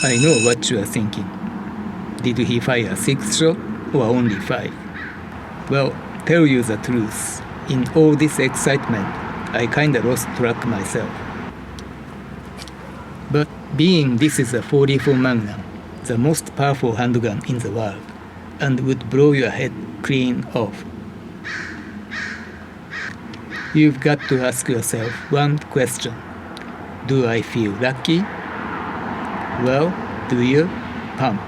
I know what you are thinking. Did he fire 6 shots or only 5? Well, tell you the truth. In all this excitement, I kinda lost track myself. But being this is a 44 Magnum, the most powerful handgun in the world, and would blow your head clean off. You've got to ask yourself one question. Do I feel lucky? Well, do you? Pump.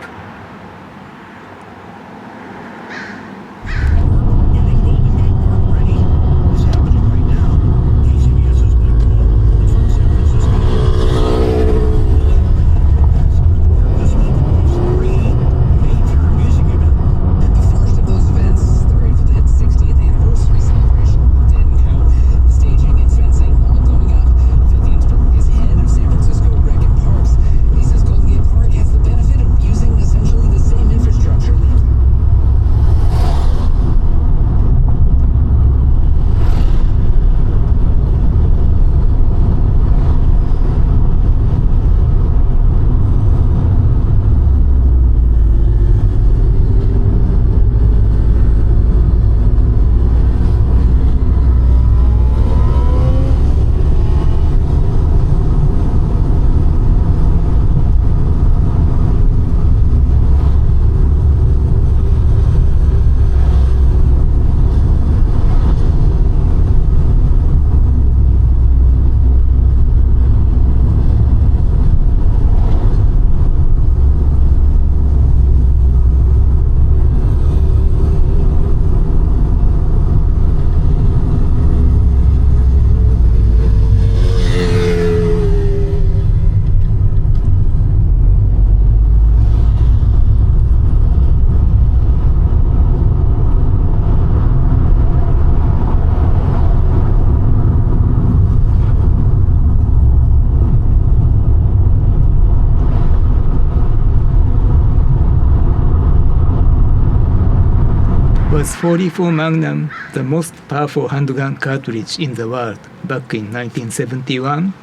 Was 44 Magnum the most powerful handgun cartridge in the world back in 1971?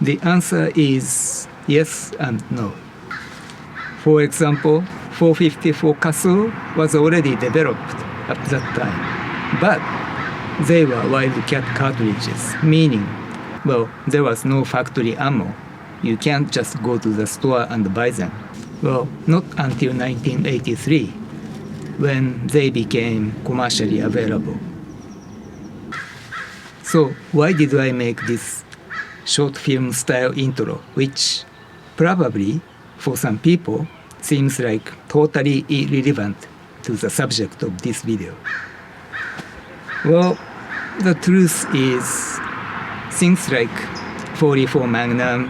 The answer is yes and no. For example, 454 Castle was already developed at that time, but they were wildcat cartridges, meaning, well, there was no factory ammo. You can't just go to the store and buy them. Well, not until 1983, when they became commercially available. So why did I make this short film style intro, which probably for some people seems like totally irrelevant to the subject of this video? Well, the truth is, things like 44 Magnum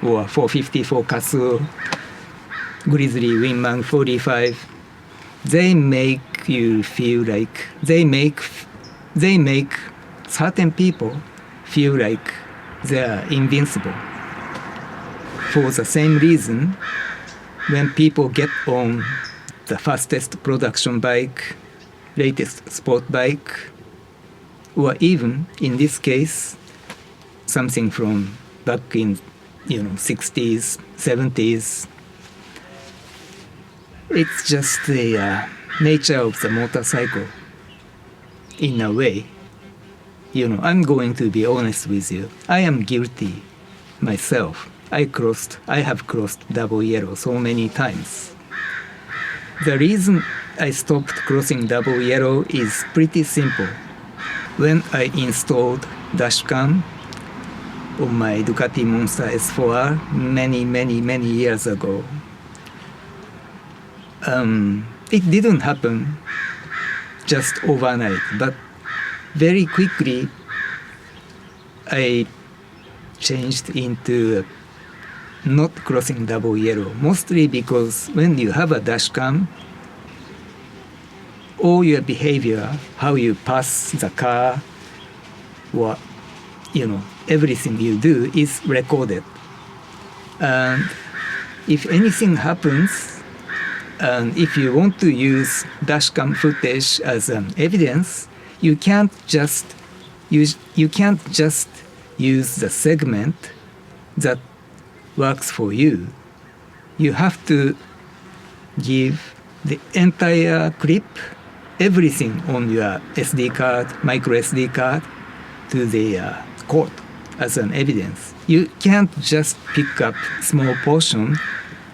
or 454 Castle, Grizzly Wingman 45, they make you feel like they make certain people feel like they are invincible. For the same reason, when people get on the fastest production bike, latest sport bike, or even in this case, something from back in 60s, 70s, it's just the nature of the motorcycle. In a way, I'm going to be honest with you. I am guilty myself. I have crossed double yellow so many times. The reason I stopped crossing double yellow is pretty simple. When I installed dashcam on my Ducati Monster S4R many years ago, it didn't happen just overnight, but very quickly I changed into not crossing double yellow, mostly because when you have a dashcam, all your behavior, how you pass the car, or everything you do is recorded. And if anything happens, and if you want to use dashcam footage as an evidence, you can't just use the segment that works for you, you have to give the entire clip, everything on your SD card, micro SD card, to the court as an evidence. You can't just pick up small portion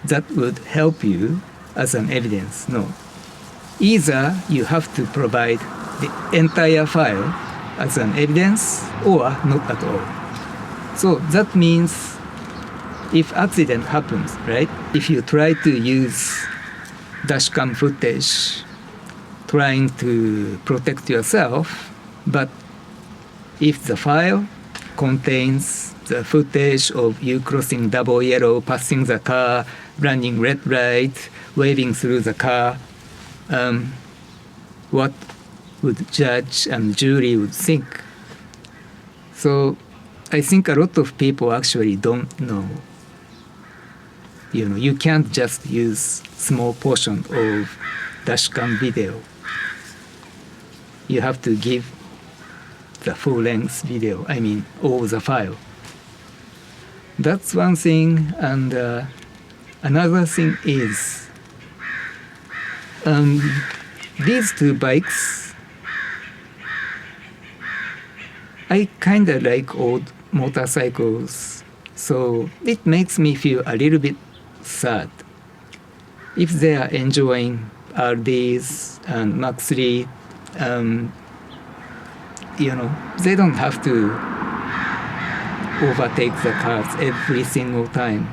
that would help you as an evidence. No. Either you have to provide the entire file as an evidence or not at all. So that means if accident happens, right? If you try to use dashcam footage trying to protect yourself, but if the file contains the footage of you crossing double yellow, passing the car, running red light, waving through the car, what would judge and jury would think? So I think a lot of people actually don't know. You can't just use small portion of dashcam video. You have to give the full-length video, all the file. That's one thing, and another thing is these two bikes, I kind of like old motorcycles, so it makes me feel a little bit sad. If they are enjoying RDs and MACH III, they don't have to overtake the cars every single time.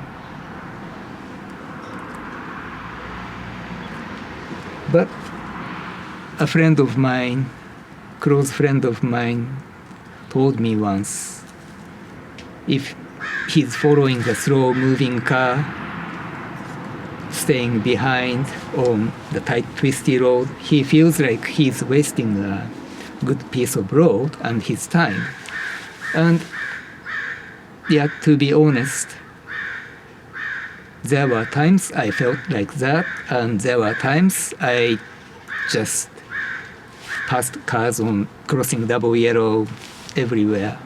But a friend of mine, close friend of mine, told me once, if he's following a slow-moving car, staying behind on the tight, twisty road, he feels like he's wasting a good piece of road and his time. And yeah, to be honest, there were times I felt like that, and there were times I just passed cars on crossing double yellow everywhere.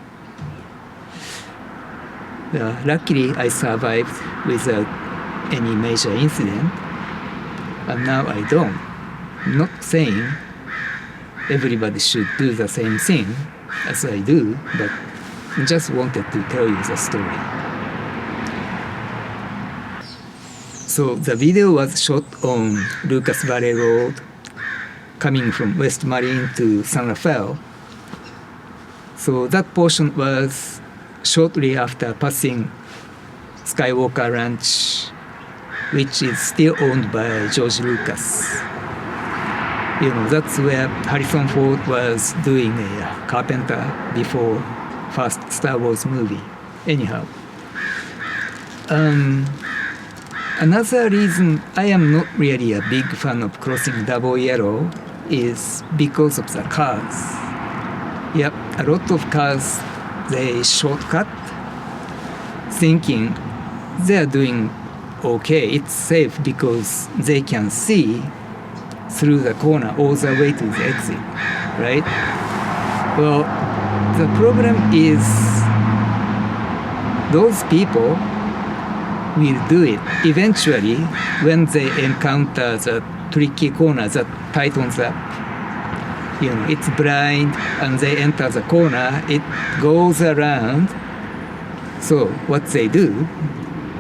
Luckily, I survived without any major incident, and now I don't. I'm not saying everybody should do the same thing as I do, but I just wanted to tell you the story. So the video was shot on Lucas Valley Road, coming from West Marine to San Rafael. So that portion was shortly after passing Skywalker Ranch, which is still owned by George Lucas. That's where Harrison Ford was doing a carpenter before first Star Wars movie. Anyhow, another reason I am not really a big fan of crossing double yellow is because of the cars. Yep, a lot of cars, they shortcut, thinking they're doing okay, it's safe because they can see through the corner all the way to the exit, right? Well, the problem is those people will do it eventually when they encounter the tricky corner that tightens up. It's blind and they enter the corner, it goes around. So what they do,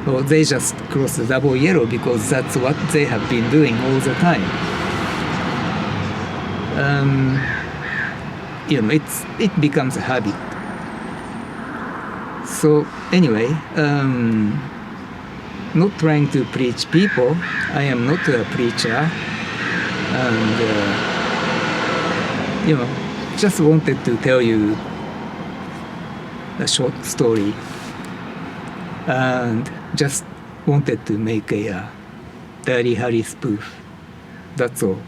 well, they just cross the double yellow because that's what they have been doing all the time. It becomes a habit. So anyway, not trying to preach people. I am not a preacher, and just wanted to tell you a short story, and just wanted to make a Dirty Harry spoof. That's all.